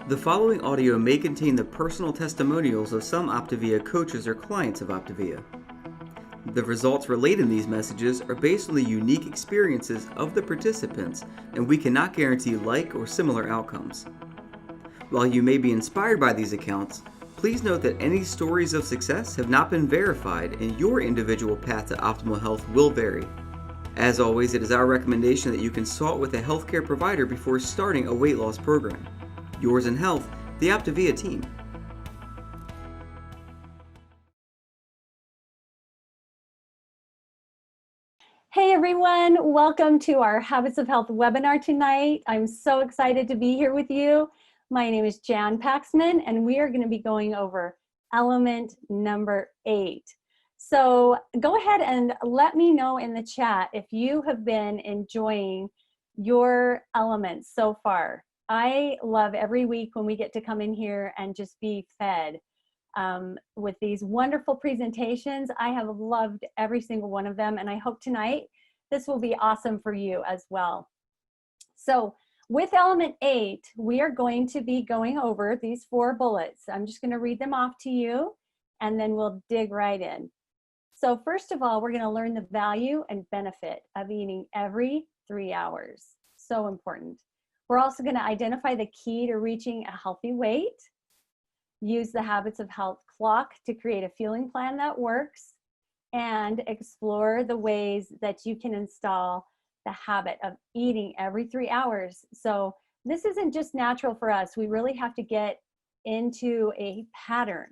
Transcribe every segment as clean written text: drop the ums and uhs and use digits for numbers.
The following audio may contain the personal testimonials of some Optavia coaches or clients of Optavia. The results relayed in these messages are based on the unique experiences of the participants, and we cannot guarantee like or similar outcomes. While you may be inspired by these accounts, please note that any stories of success have not been verified, and your individual path to optimal health will vary. As always, it is our recommendation that you consult with a healthcare provider before starting a weight loss program. Yours in health, the Optavia team. Hey everyone, welcome to our Habits of Health webinar tonight. I'm so excited to be here with you. My name is Jan Paxman and we are going to be going over element number 8. So go ahead and let me know in the chat if you have been enjoying your elements so far. I love every week when we get to come in here and just be fed with these wonderful presentations. I have loved every single one of them, and I hope tonight this will be awesome for you as well. So with element 8, we are going to be going over these 4 bullets. I'm just going to read them off to you, and then we'll dig right in. So first of all, we're going to learn the value and benefit of eating every 3 hours. So important. We're also going to identify the key to reaching a healthy weight, use the Habits of Health clock to create a fueling plan that works, and explore the ways that you can install the habit of eating every 3 hours. So this isn't just natural for us. We really have to get into a pattern.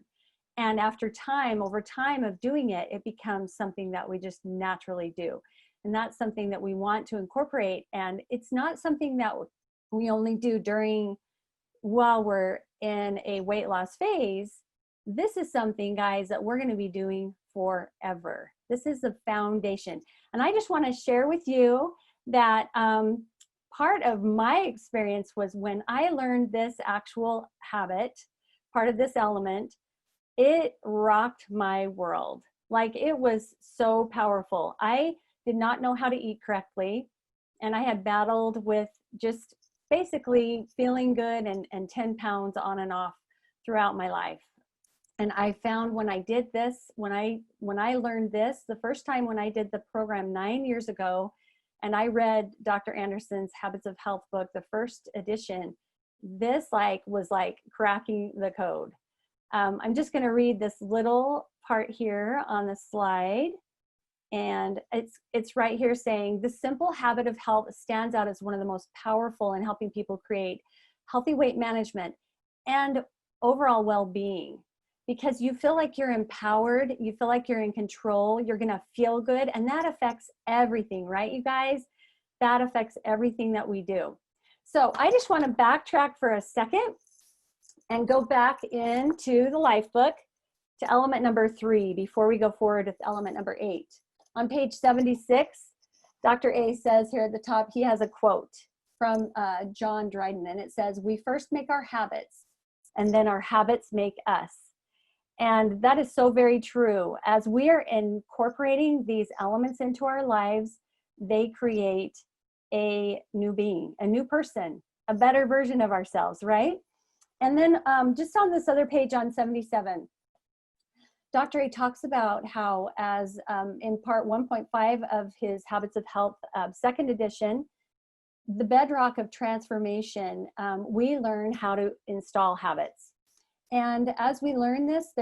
And after time, over time of doing it, it becomes something that we just naturally do. And that's something that we want to incorporate. And it's not something that we only do while we're in a weight loss phase. This is something, guys, that we're going to be doing forever. This is the foundation. And I just want to share with you that part of my experience was when I learned this actual habit, part of this element, it rocked my world. Like, it was so powerful. I did not know how to eat correctly, and I had battled with just basically feeling good and 10 pounds on and off throughout my life. And I found when I did this, when I learned this, the first time when I did the program 9 years ago, and I read Dr. Anderson's Habits of Health book, the first edition, this was like cracking the code. I'm just going to read this little part here on the slide. And it's right here saying, the simple habit of health stands out as one of the most powerful in helping people create healthy weight management and overall well-being, because you feel like you're empowered, you feel like you're in control, you're gonna feel good, and that affects everything, right, you guys? That affects everything that we do. So I just want to backtrack for a second and go back into the life book to element number 3 before we go forward with element number 8. On page 76, Dr. A says here at the top, he has a quote from John Dryden, and it says, "We first make our habits, and then our habits make us." And that is so very true. As we are incorporating these elements into our lives, they create a new being, a new person, a better version of ourselves, right? And then just on this other page on 77, Dr. A talks about how, as in part 1.5 of his Habits of Health second edition, the bedrock of transformation, we learn how to install habits. And as we learn this,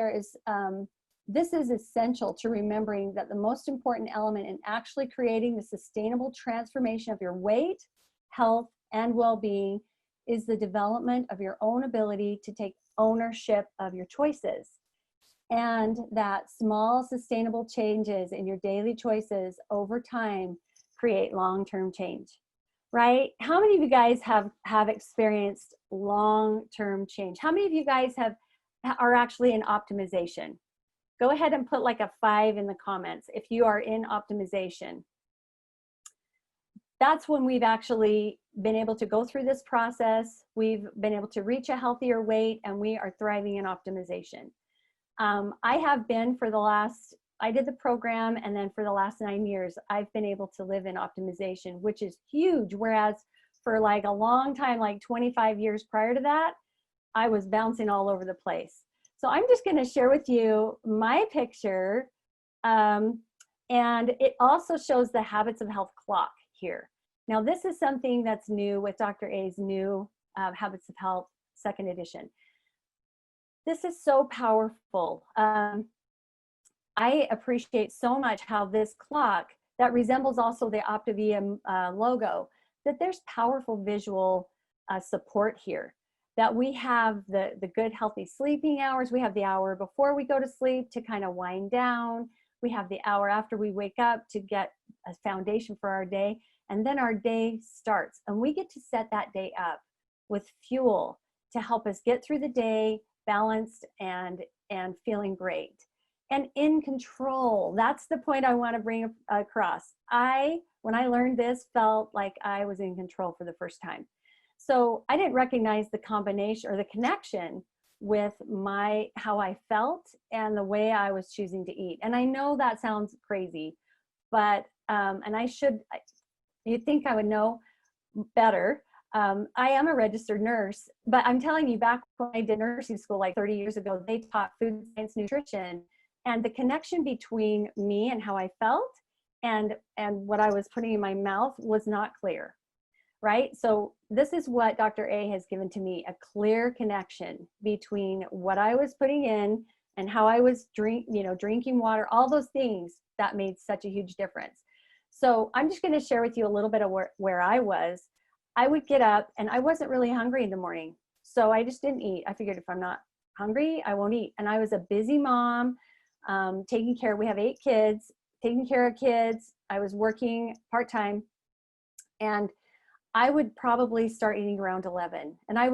this is essential to remembering that the most important element in actually creating the sustainable transformation of your weight, health, and well-being is the development of your own ability to take ownership of your choices. And that small sustainable changes in your daily choices over time create long-term change, right? How many of you guys have experienced long-term change? How many of you guys are actually in optimization? Go ahead and put like a 5 in the comments if you are in optimization. That's when we've actually been able to go through this process. We've been able to reach a healthier weight, and we are thriving in optimization. I have been I did the program, and then for the last 9 years, I've been able to live in optimization, which is huge. Whereas for like a long time, like 25 years prior to that, I was bouncing all over the place. So I'm just going to share with you my picture. And it also shows the Habits of Health clock here. Now, this is something that's new with Dr. A's new Habits of Health second edition. This is so powerful. I appreciate so much how this clock that resembles also the Optavia logo, that there's powerful visual support here, that we have the good healthy sleeping hours. We have the hour before we go to sleep to kind of wind down. We have the hour after we wake up to get a foundation for our day. And then our day starts, and we get to set that day up with fuel to help us get through the day balanced and feeling great and in control. That's the point I want to bring across. When I learned this, felt like I was in control for the first time. So I didn't recognize the combination or the connection with how I felt and the way I was choosing to eat. And I know that sounds crazy, but you'd think I would know better. I am a registered nurse, but I'm telling you, back when I did nursing school like 30 years ago, they taught food science nutrition, and the connection between me and how I felt and what I was putting in my mouth was not clear, right? So this is what Dr. A has given to me, a clear connection between what I was putting in and how I was drinking water, all those things that made such a huge difference. So I'm just going to share with you a little bit of where I was. I would get up and I wasn't really hungry in the morning. So I just didn't eat. I figured if I'm not hungry, I won't eat. And I was a busy mom, we have 8 kids, taking care of kids. I was working part-time, and I would probably start eating around 11. And I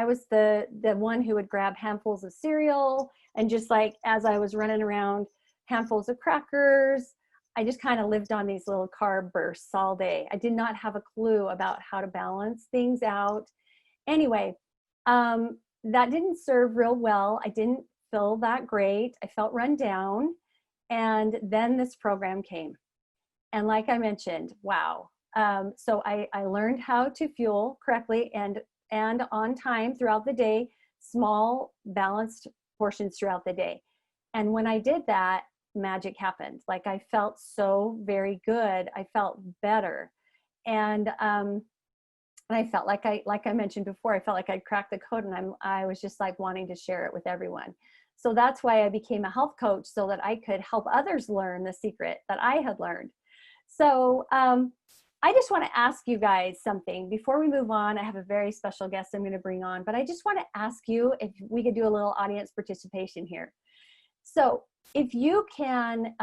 was the one who would grab handfuls of cereal, and just like, as I was running around, handfuls of crackers. I just kind of lived on these little carb bursts all day. I did not have a clue about how to balance things out. Anyway, that didn't serve real well. I didn't feel that great. I felt run down. And then this program came. And like I mentioned, wow. So I learned how to fuel correctly and on time throughout the day, small balanced portions throughout the day. And when I did that, magic happened. Like, I felt so very good. I felt better. And I felt like I mentioned before, I felt like I'd cracked the code, and I was just like wanting to share it with everyone. So that's why I became a health coach, so that I could help others learn the secret that I had learned. So I just want to ask you guys something before we move on. I have a very special guest I'm going to bring on, but I just want to ask you if we could do a little audience participation here. So if you can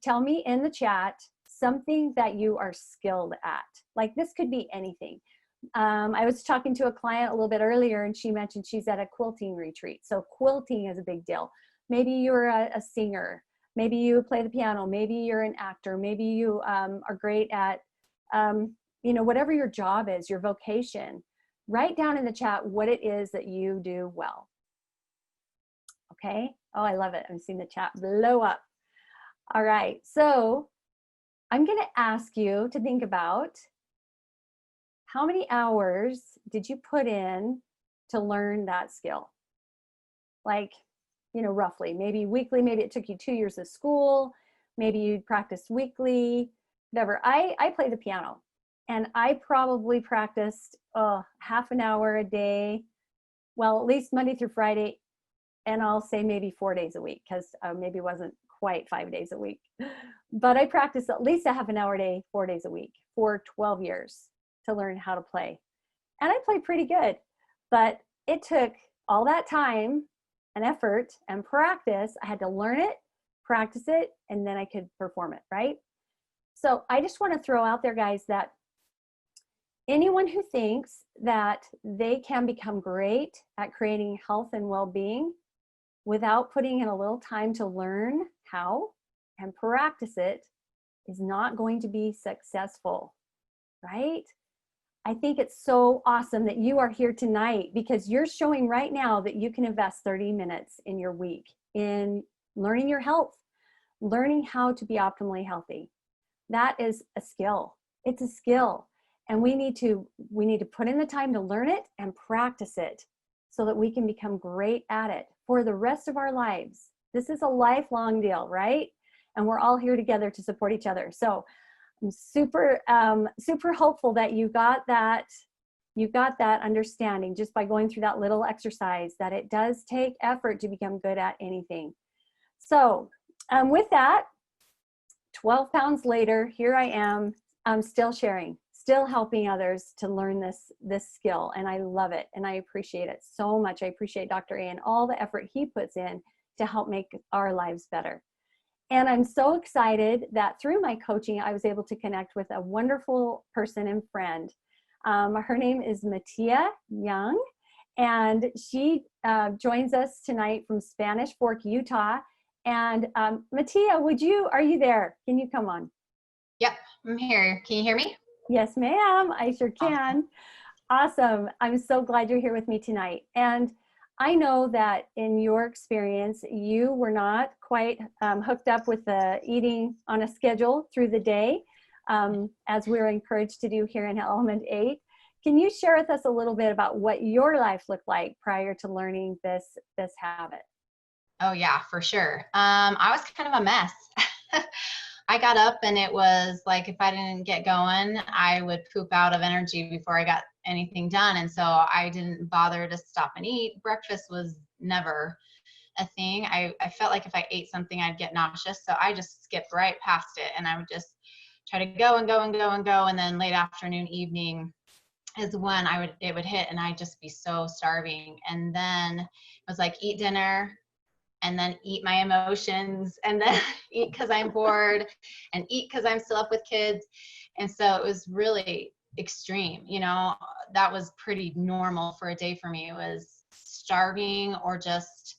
tell me in the chat something that you are skilled at, like this could be anything. I was talking to a client a little bit earlier, and she mentioned she's at a quilting retreat. So quilting is a big deal. Maybe you're a singer. Maybe you play the piano. Maybe you're an actor. Maybe you are great at, whatever your job is, your vocation. Write down in the chat what it is that you do well. Okay. Oh, I love it. I'm seeing the chat blow up. All right. So I'm going to ask you to think about, how many hours did you put in to learn that skill? Like, roughly, maybe weekly, maybe it took you 2 years of school, maybe you practiced weekly, whatever. I play the piano, and I probably practiced half an hour a day. Well, at least Monday through Friday. And I'll say maybe 4 days a week, because maybe it wasn't quite 5 days a week. But I practiced at least a half an hour a day, 4 days a week for 12 years to learn how to play. And I played pretty good, but it took all that time and effort and practice. I had to learn it, practice it, and then I could perform it, right? So I just want to throw out there, guys, that anyone who thinks that they can become great at creating health and well-being without putting in a little time to learn how and practice it is not going to be successful, right? I think it's so awesome that you are here tonight, because you're showing right now that you can invest 30 minutes in your week in learning your health, learning how to be optimally healthy. That is a skill. It's a skill. And we need to put in the time to learn it and practice it so that we can become great at it for the rest of our lives. This is a lifelong deal, right? And we're all here together to support each other. So I'm super hopeful that you got that understanding just by going through that little exercise, that it does take effort to become good at anything. So with that, 12 pounds later, here I am, I'm still sharing, still helping others to learn this skill. And I love it. And I appreciate it so much. I appreciate Dr. A and all the effort he puts in to help make our lives better. And I'm so excited that through my coaching, I was able to connect with a wonderful person and friend. Her name is Mattia Young, and she joins us tonight from Spanish Fork, Utah. And Mattia, are you there? Can you come on? Yep, I'm here. Can you hear me? Yes, ma'am. I sure can. Awesome. I'm so glad you're here with me tonight. And I know that in your experience, you were not quite hooked up with the eating on a schedule through the day, as we're encouraged to do here in Element 8. Can you share with us a little bit about what your life looked like prior to learning this habit? Oh yeah, for sure. I was kind of a mess. I got up and it was like, if I didn't get going, I would poop out of energy before I got anything done. And so I didn't bother to stop and eat. Breakfast was never a thing. I felt like if I ate something, I'd get nauseous. So I just skipped right past it. And I would just try to go and go and go and go. And then late afternoon, evening is when it would hit and I'd just be so starving. And then it was like, eat dinner, and then eat my emotions, and then eat because I'm bored, and eat because I'm still up with kids. And so it was really extreme. You know, that was pretty normal for a day for me. It was starving or just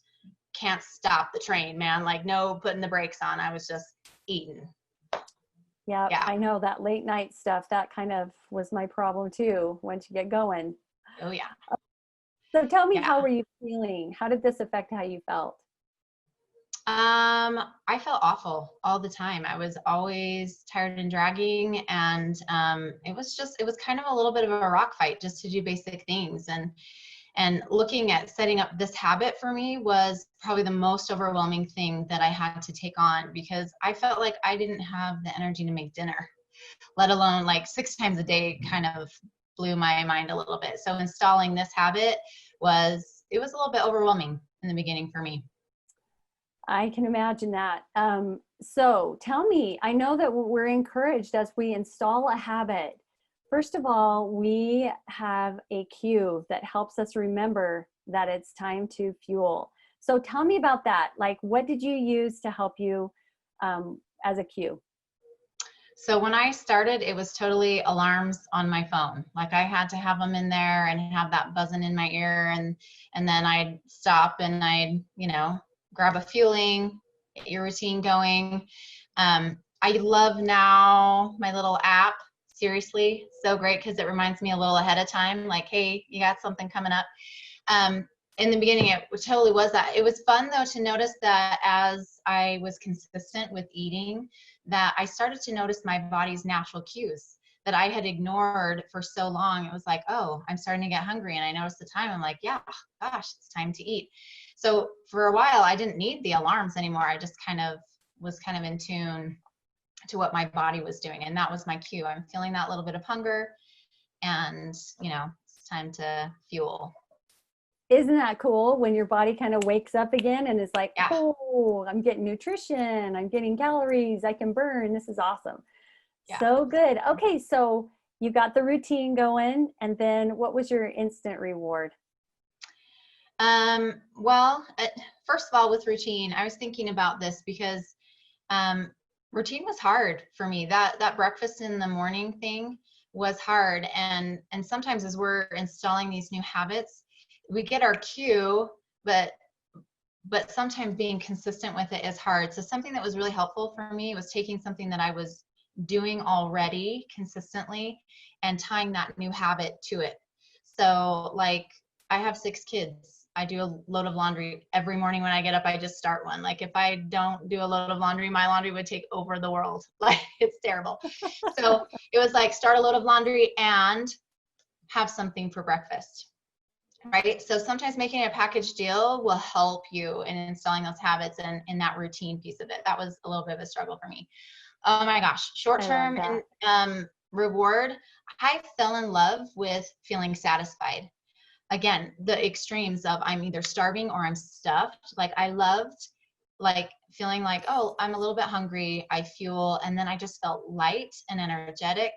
can't stop the train, man. Like no putting the brakes on. I was just eating. Yeah, I know that late night stuff, that kind of was my problem too, once you get going. Oh yeah. So tell me, how were you feeling? How did this affect how you felt? I felt awful all the time. I was always tired and dragging, and it was kind of a little bit of a rock fight just to do basic things. And looking at setting up this habit for me was probably the most overwhelming thing that I had to take on, because I felt like I didn't have the energy to make dinner, let alone like 6 times a day. Kind of blew my mind a little bit. So installing this habit was a little bit overwhelming in the beginning for me. I can imagine that. So tell me, I know that we're encouraged as we install a habit. First of all, we have a cue that helps us remember that it's time to fuel. So tell me about that. Like, what did you use to help you as a cue? So when I started, it was totally alarms on my phone. Like I had to have them in there and have that buzzing in my ear, and then I'd stop and I'd, grab a fueling, get your routine going. I love now my little app. Seriously, so great, because it reminds me a little ahead of time, like, hey, you got something coming up. In the beginning, it totally was that. It was fun though to notice that as I was consistent with eating, that I started to notice my body's natural cues that I had ignored for so long. It was like, oh, I'm starting to get hungry, and I noticed the time. I'm like, yeah, gosh, it's time to eat. So for a while, I didn't need the alarms anymore. I just was in tune to what my body was doing. And that was my cue. I'm feeling that little bit of hunger, and, it's time to fuel. Isn't that cool when your body kind of wakes up again and is like, yeah. Oh, I'm getting nutrition, I'm getting calories I can burn. This is awesome. Yeah. So good. Okay. So you got the routine going, and then what was your instant reward? Well, first of all, with routine, I was thinking about this because, routine was hard for me. That breakfast in the morning thing was hard. And sometimes as we're installing these new habits, we get our cue, but sometimes being consistent with it is hard. So something that was really helpful for me was taking something that I was doing already consistently and tying that new habit to it. So like, I have 6 kids. I do a load of laundry every morning when I get up. I just start one. Like if I don't do a load of laundry, my laundry would take over the world. Like it's terrible. So it was like, start a load of laundry and have something for breakfast. right? So sometimes making a package deal will help you in installing those habits and in that routine piece of it. That was a little bit of a struggle for me. Oh my gosh, short I love term that. reward. I fell in love with feeling satisfied. Again, the extremes of I'm either starving or I'm stuffed. Like I loved like feeling like, oh, I'm a little bit hungry, I fuel, and then I just felt light and energetic.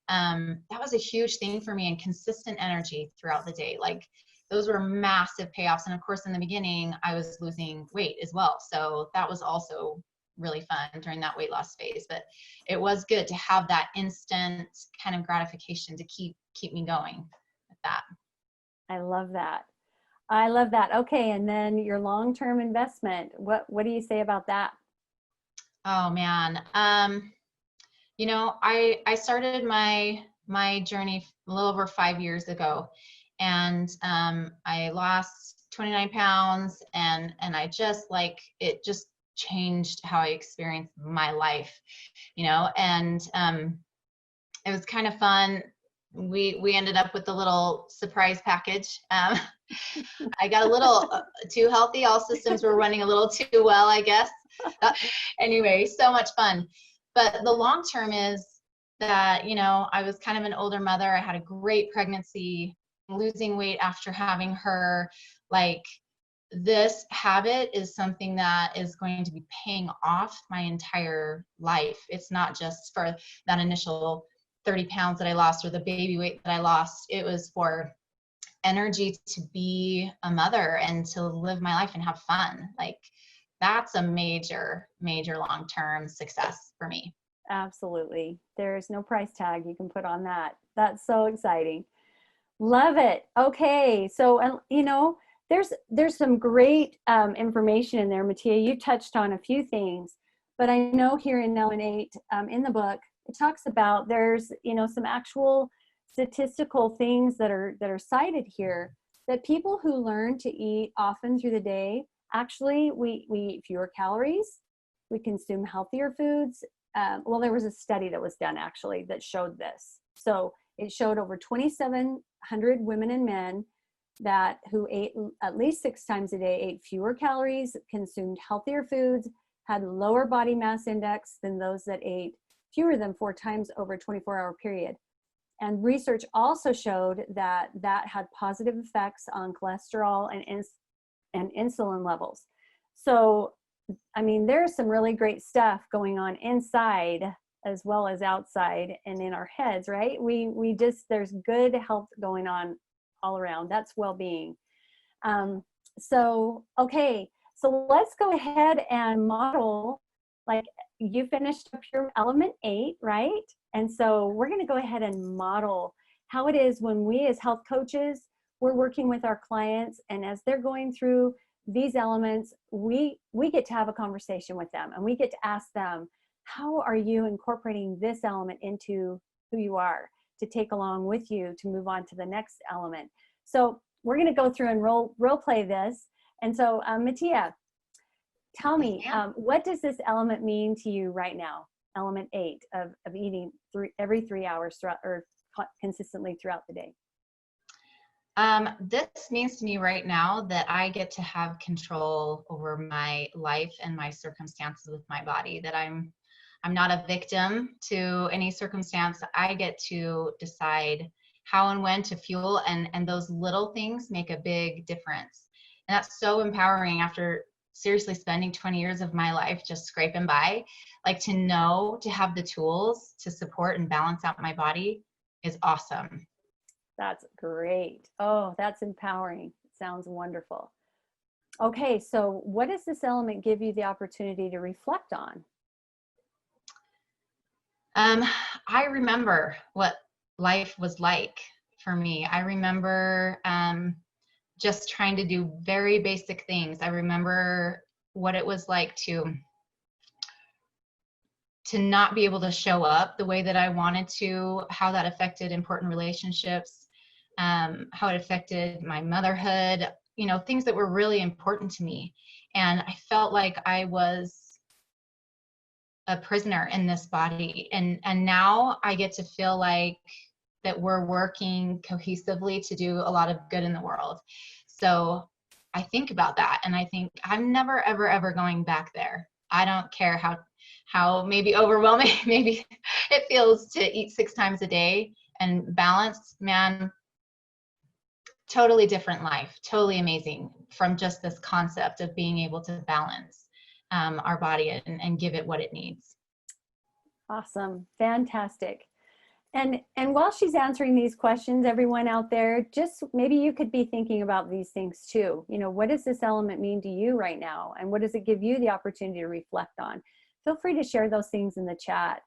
That was a huge thing for me, and consistent energy throughout the day. Like those were massive payoffs. And of course, in the beginning, I was losing weight as well. So that was also really fun during that weight loss phase. But it was good to have that instant kind of gratification to keep me going with that. I love that. I love that. Okay, and then your long-term investment. What do you say about that? Oh man. You know, I started my journey a little over 5 years ago, and I lost 29 pounds, and I just like it just changed how I experienced my life, you know, and it was kind of fun. We ended up with a little surprise package. I got a little too healthy. All systems were running a little too well, I guess. Anyway, so much fun. But the long term is that, you know, I was kind of an older mother. I had a great pregnancy, losing weight after having her. Like, this habit is something that is going to be paying off my entire life. It's not just for that initial 30 pounds that I lost or the baby weight that I lost. It was for energy to be a mother and to live my life and have fun. Like that's a major, major long-term success for me. Absolutely. There's no price tag you can put on that. That's so exciting. Love it. Okay, so you know, there's some great information in there, Mattia. You touched on a few things, but I know here in Element 8 in the book, it talks about there's, you know, some actual statistical things that are cited here, that people who learn to eat often through the day, actually we eat fewer calories, we consume healthier foods. Well, there was a study that was done actually that showed this. So it showed over 2,700 women and men that who ate at least 6 times a day ate fewer calories, consumed healthier foods, had lower body mass index than those that ate fewer than 4 times over a 24-hour period. And research also showed that that had positive effects on cholesterol and insulin levels. So, I mean, there's some really great stuff going on inside as well as outside and in our heads, right? We just, there's good health going on all around. That's well-being. So, okay, so let's go ahead and model, like you finished up your Element 8, right? And so we're going to go ahead and model how it is when we as health coaches, we're working with our clients, and as they're going through these elements, we get to have a conversation with them, and we get to ask them, how are you incorporating this element into who you are to take along with you to move on to the next element? So we're going to go through and role play this. And so Mattia, tell me, what does this element mean to you right now? Element 8 of eating every 3 hours throughout, or consistently throughout the day. This means to me right now that I get to have control over my life and my circumstances with my body, that I'm not a victim to any circumstance. I get to decide how and when to fuel, and those little things make a big difference. And that's so empowering after seriously spending 20 years of my life just scraping by. Like, to know, to have the tools to support and balance out my body is awesome. That's great. Oh, that's empowering. It sounds wonderful. Okay, so what does this element give you the opportunity to reflect on? I remember what life was like for me. I remember just trying to do very basic things. I remember what it was like to not be able to show up the way that I wanted to, how that affected important relationships, how it affected my motherhood, you know, things that were really important to me. And I felt like I was a prisoner in this body. And now I get to feel like that we're working cohesively to do a lot of good in the world. So I think about that and I think I'm never, ever, ever going back there. I don't care how maybe overwhelming maybe it feels to eat 6 times a day and balance, man, totally different life, totally amazing from just this concept of being able to balance our body and give it what it needs. Awesome. Fantastic. And while she's answering these questions, everyone out there, just maybe you could be thinking about these things too. You know, what does this element mean to you right now? And what does it give you the opportunity to reflect on? Feel free to share those things in the chat.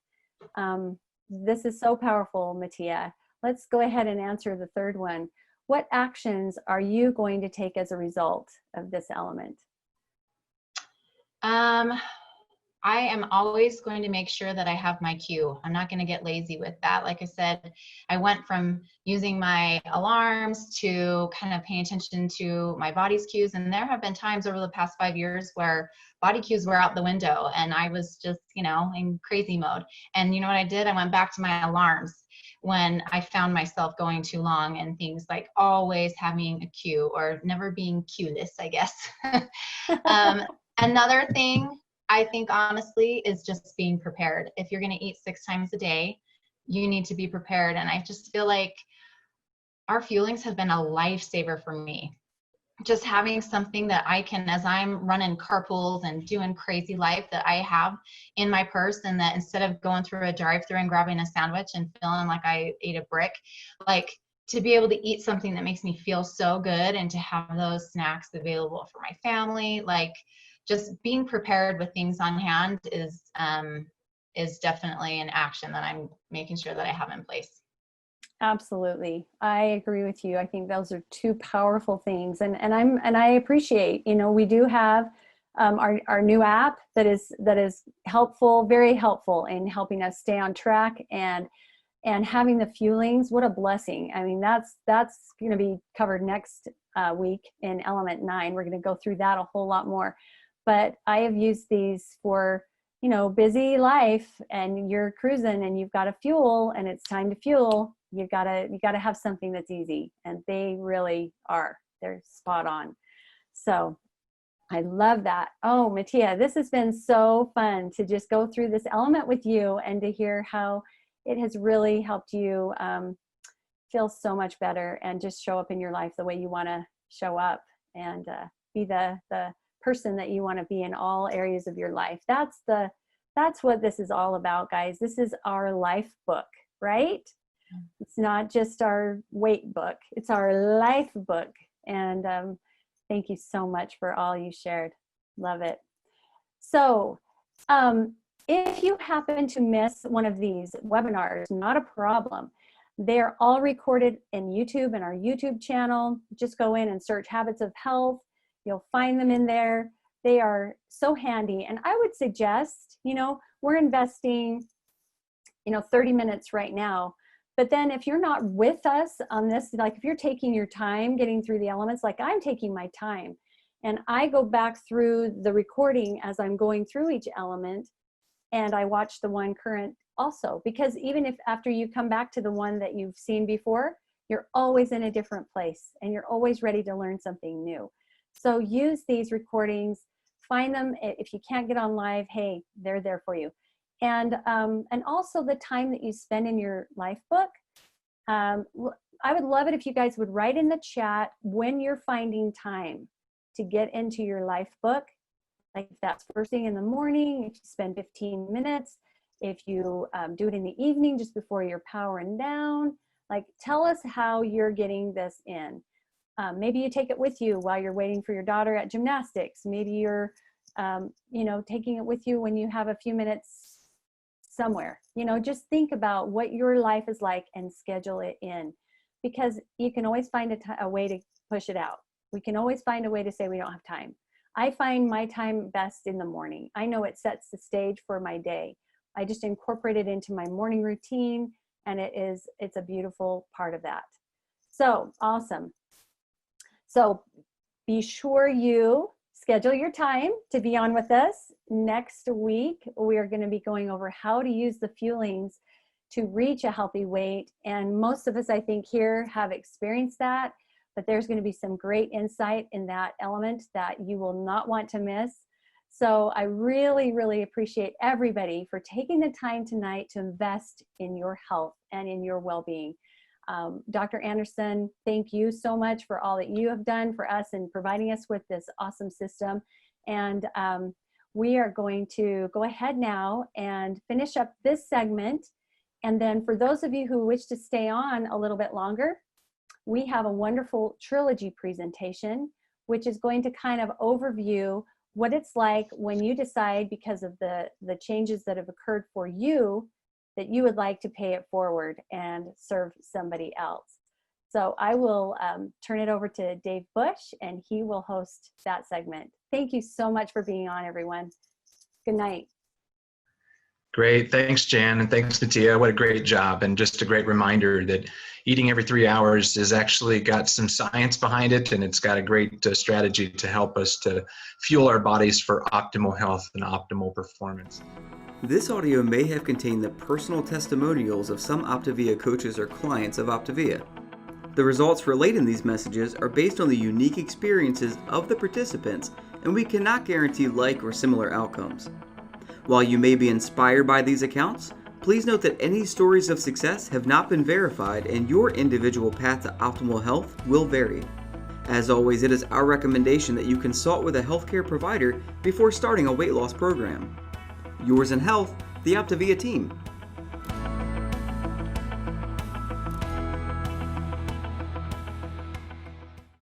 This is so powerful, Mattia. Let's go ahead and answer the third one. What actions are you going to take as a result of this element? I am always going to make sure that I have my cue. I'm not going to get lazy with that. Like I said, I went from using my alarms to kind of paying attention to my body's cues. And there have been times over the past 5 years where body cues were out the window and I was just, you know, in crazy mode. And you know what I did? I went back to my alarms when I found myself going too long and things like always having a cue or never being cueless, I guess. Another thing I think honestly is just being prepared. If you're going to eat 6 times a day, you need to be prepared. And I just feel like our fuelings have been a lifesaver for me. Just having something that I can, as I'm running carpools and doing crazy life, that I have in my purse, and that instead of going through a drive-through and grabbing a sandwich and feeling like I ate a brick, like to be able to eat something that makes me feel so good and to have those snacks available for my family, like just being prepared with things on hand is definitely an action that I'm making sure that I have in place. Absolutely. I agree with you. I think those are two powerful things. And I appreciate, you know, we do have our new app that is helpful, very helpful in helping us stay on track and having the fuelings. What a blessing. I mean, that's going to be covered next week in Element 9. We're going to go through that a whole lot more. But I have used these for, you know, busy life and you're cruising and you've got to fuel and it's time to fuel. You gotta have something that's easy, and they really are. They're spot on. So I love that. Oh, Mattia, this has been so fun to just go through this element with you and to hear how it has really helped you feel so much better and just show up in your life the way you want to show up and be the person that you want to be in all areas of your life. That's what this is all about, guys. This is our life book, right? It's not just our weight book, it's our life book. And thank you so much for all you shared. Love it. So if you happen to miss one of these webinars, not a problem. They're all recorded in YouTube and our YouTube channel. Just go in and search Habits of Health. You'll find them in there. They are so handy. And I would suggest, you know, we're investing, 30 minutes right now. But then if you're not with us on this, like if you're taking your time getting through the elements, like I'm taking my time, and I go back through the recording as I'm going through each element, and I watch the one current also, because even if after you come back to the one that you've seen before, you're always in a different place and you're always ready to learn something new. So use these recordings, find them. If you can't get on live, hey, they're there for you. And also the time that you spend in your life book. I would love it if you guys would write in the chat when you're finding time to get into your life book. Like if that's first thing in the morning, if you spend 15 minutes, if you do it in the evening just before you're powering down, like tell us how you're getting this in. Maybe you take it with you while you're waiting for your daughter at gymnastics. Maybe you're, taking it with you when you have a few minutes somewhere. Just think about what your life is like and schedule it in, because you can always find a way to push it out. We can always find a way to say we don't have time. I find my time best in the morning. I know it sets the stage for my day. I just incorporate it into my morning routine, and it's a beautiful part of that. So awesome. So be sure you schedule your time to be on with us. Next week, we are going to be going over how to use the fuelings to reach a healthy weight. And most of us, I think, here have experienced that, but there's going to be some great insight in that element that you will not want to miss. So I really, really appreciate everybody for taking the time tonight to invest in your health and in your well-being. Dr. Anderson, thank you so much for all that you have done for us and providing us with this awesome system. And we are going to go ahead now and finish up this segment. And then for those of you who wish to stay on a little bit longer, we have a wonderful trilogy presentation, which is going to kind of overview what it's like when you decide, because of the changes that have occurred for you, that you would like to pay it forward and serve somebody else. So I will turn it over to Dave Bush, and he will host that segment. Thank you so much for being on, everyone. Good night. Great. Thanks, Jan, and thanks, Natia. What a great job, and just a great reminder that eating every 3 hours has actually got some science behind it, and it's got a great strategy to help us to fuel our bodies for optimal health and optimal performance. This audio may have contained the personal testimonials of some Optavia coaches or clients of Optavia. The results relayed in these messages are based on the unique experiences of the participants, and we cannot guarantee like or similar outcomes. While you may be inspired by these accounts, please note that any stories of success have not been verified, and your individual path to optimal health will vary. As always, it is our recommendation that you consult with a healthcare provider before starting a weight loss program. Yours in health, the Optavia team.